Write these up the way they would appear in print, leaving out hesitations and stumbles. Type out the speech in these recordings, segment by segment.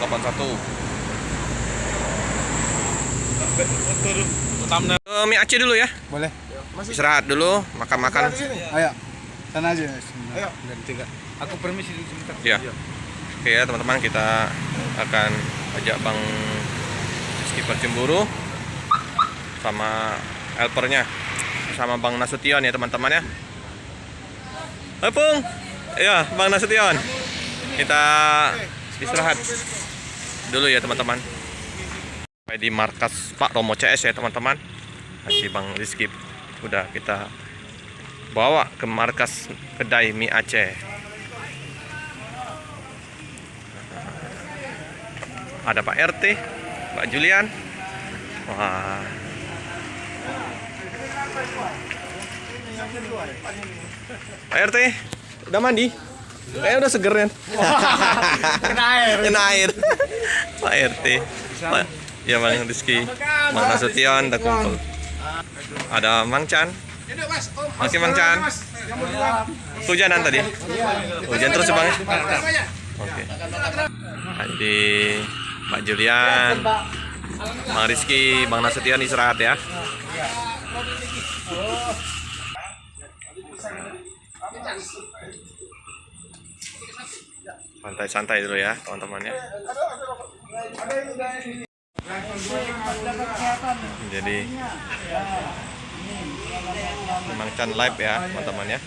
081. Mie Aceh dulu ya. Boleh. Istirahat dulu, makan-makan. Ayo. Sana aja. Ayo. Dan 3. Aku permisi dulu sebentar. Ya. Oke ya teman-teman, kita akan ajak Bang Skipper Cemburu sama helpernya sama Bang Nasution ya teman-teman ya. Hai Pung. Ya, Bang Nasution. Kita istirahat dulu ya teman-teman. Di markas Pak Romo CS ya teman-teman. Nanti Bang Rizky udah kita bawa ke markas kedai mie Aceh. Ada Pak RT, Pak Julian. Wah. Pak RT, udah mandi? Kayaknya udah seger kan? Kena air. Kena air. Pak RT. Pak, ya Bang Rizky, Bang Nasution udah kumpul. Ada Mang Chan. Masih Mang Chan. Hujanan tadi. Hujan terus Bang. Oke. Jadi Pak Julian, Bang Rizky, Bang Nasution istirahat ya. Santai-santai dulu ya teman-teman ya. Jadi Mang Chan live ya teman-teman ya.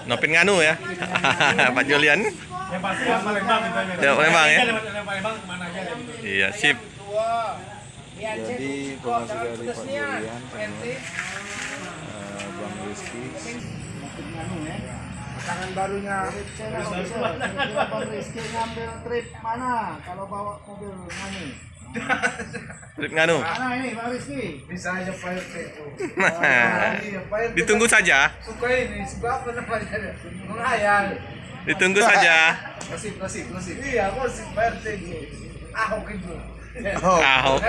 Nopin nganu ya. Pak Julian. Yang pasti Palembang gitu Ya, Palembang ya. Palembang kemana aja. Iya, sip. Jadi pengasuh dari Pak Julian sama Bang Rizky. Tangan barunya Bang Rizky ngambil trip mana kalau bawa mobil nganu? Trip nganu. Mana ini Bang Rizky? Bisa aja Pak RT. Ditunggu saja. Suka ini, suka apa namanya? Menghayal. Ditunggu saja. Klasik. Iya, klasik Pak RT. Ahok itu. Ahok.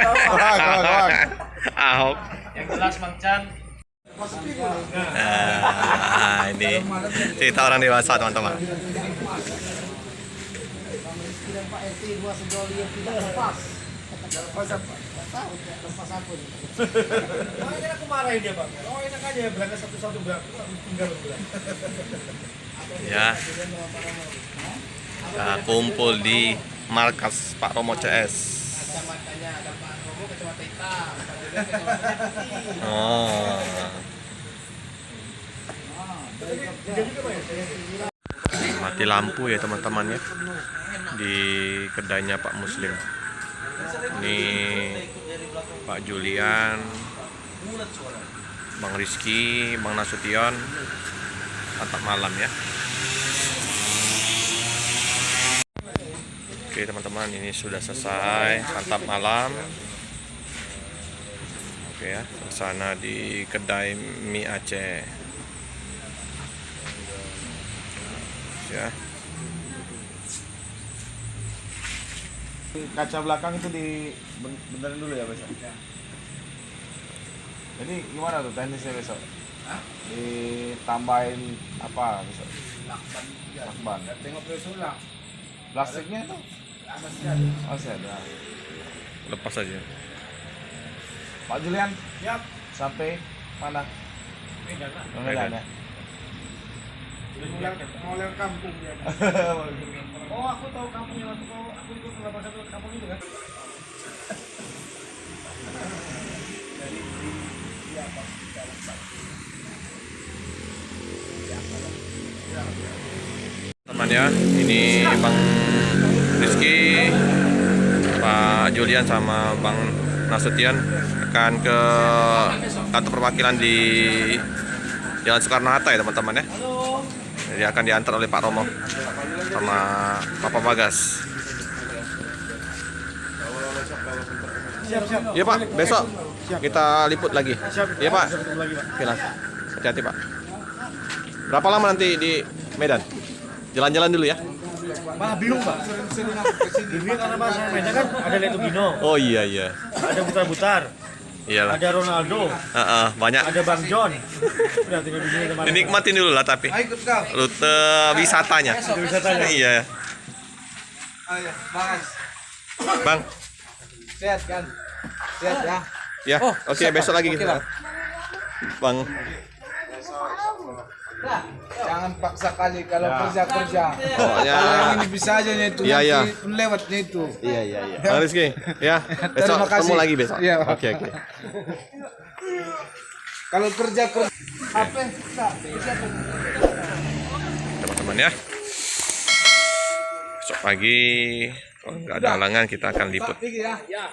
Ahok. Yang jelas Mang Chan. Ini cerita orang dewasa teman-teman. Aku marahin dia Bang. Oh enak aja ya berangkat satu-satu berangkat. Tinggal bilang. Ya. Kita kumpul di markas Pak Romo CS. Kacamatanya ada Pak Romo, kacamata hitam. Oh. Mati lampu ya teman-teman ya di kedainya Pak Muslim. Ini Pak Julian, Bang Rizky, Bang Nasution santap malam ya. Oke teman-teman, ini sudah selesai santap malam. Oke ya, sana di kedai mie Aceh. Ya. Kaca belakang itu benerin dulu ya besok. Jadi gimana tuh teknisnya besok? Ditambahin apa besok? Lakban. Tengok besok lah. Plastiknya itu masih ada. Lepas aja. Pak Julian, Siap. sampai mana? Medan ya. Mau lewat kampung dia. Oh aku tahu kampungnya waktu aku ikut kelapa satu kampung itu kan. Teman ya, ini Bang Rizky, Pak Julian sama Bang Nasution akan ke kantor perwakilan di Jalan Soekarno-Hatta ya teman-teman ya. Jadi akan diantar oleh Pak Romo sama Bapak Bagas. Siap. Iya Pak, besok kita liput lagi. Iya Pak. Lagi Pak. Oke lah, hati-hati Pak. Berapa lama nanti di Medan? Jalan-jalan dulu ya. Malah bingung Pak. Bingung karena bahasa Medan kan ada Leto Gino, Oh iya. ada Butar-Butar. Iyalah. ada Ronaldo, Banyak. ada Bang John. Udah tinggal di sini kemarin. Dinikmatin dulu lah tapi Ayo ikut kau. rute wisatanya. Wisatanya. Iya. Ayo, Bang. Bang. Sehat kan? Sehat ya. Ya, oke, besok lagi kita. Bang. Jangan paksa kali kalau kerja. Oh, ya. Kalau yang ini bisa aja itu Iya, iya. nanti pun lewatnya itu. Iya. Bang Rizky, ya. Besok Terima kasih. ketemu lagi besok. Iya. Oke. Kalau kerja apa? Bisa. Teman-teman ya. Besok pagi kalau nggak ada halangan kita akan liput. Pergi ya. Ya.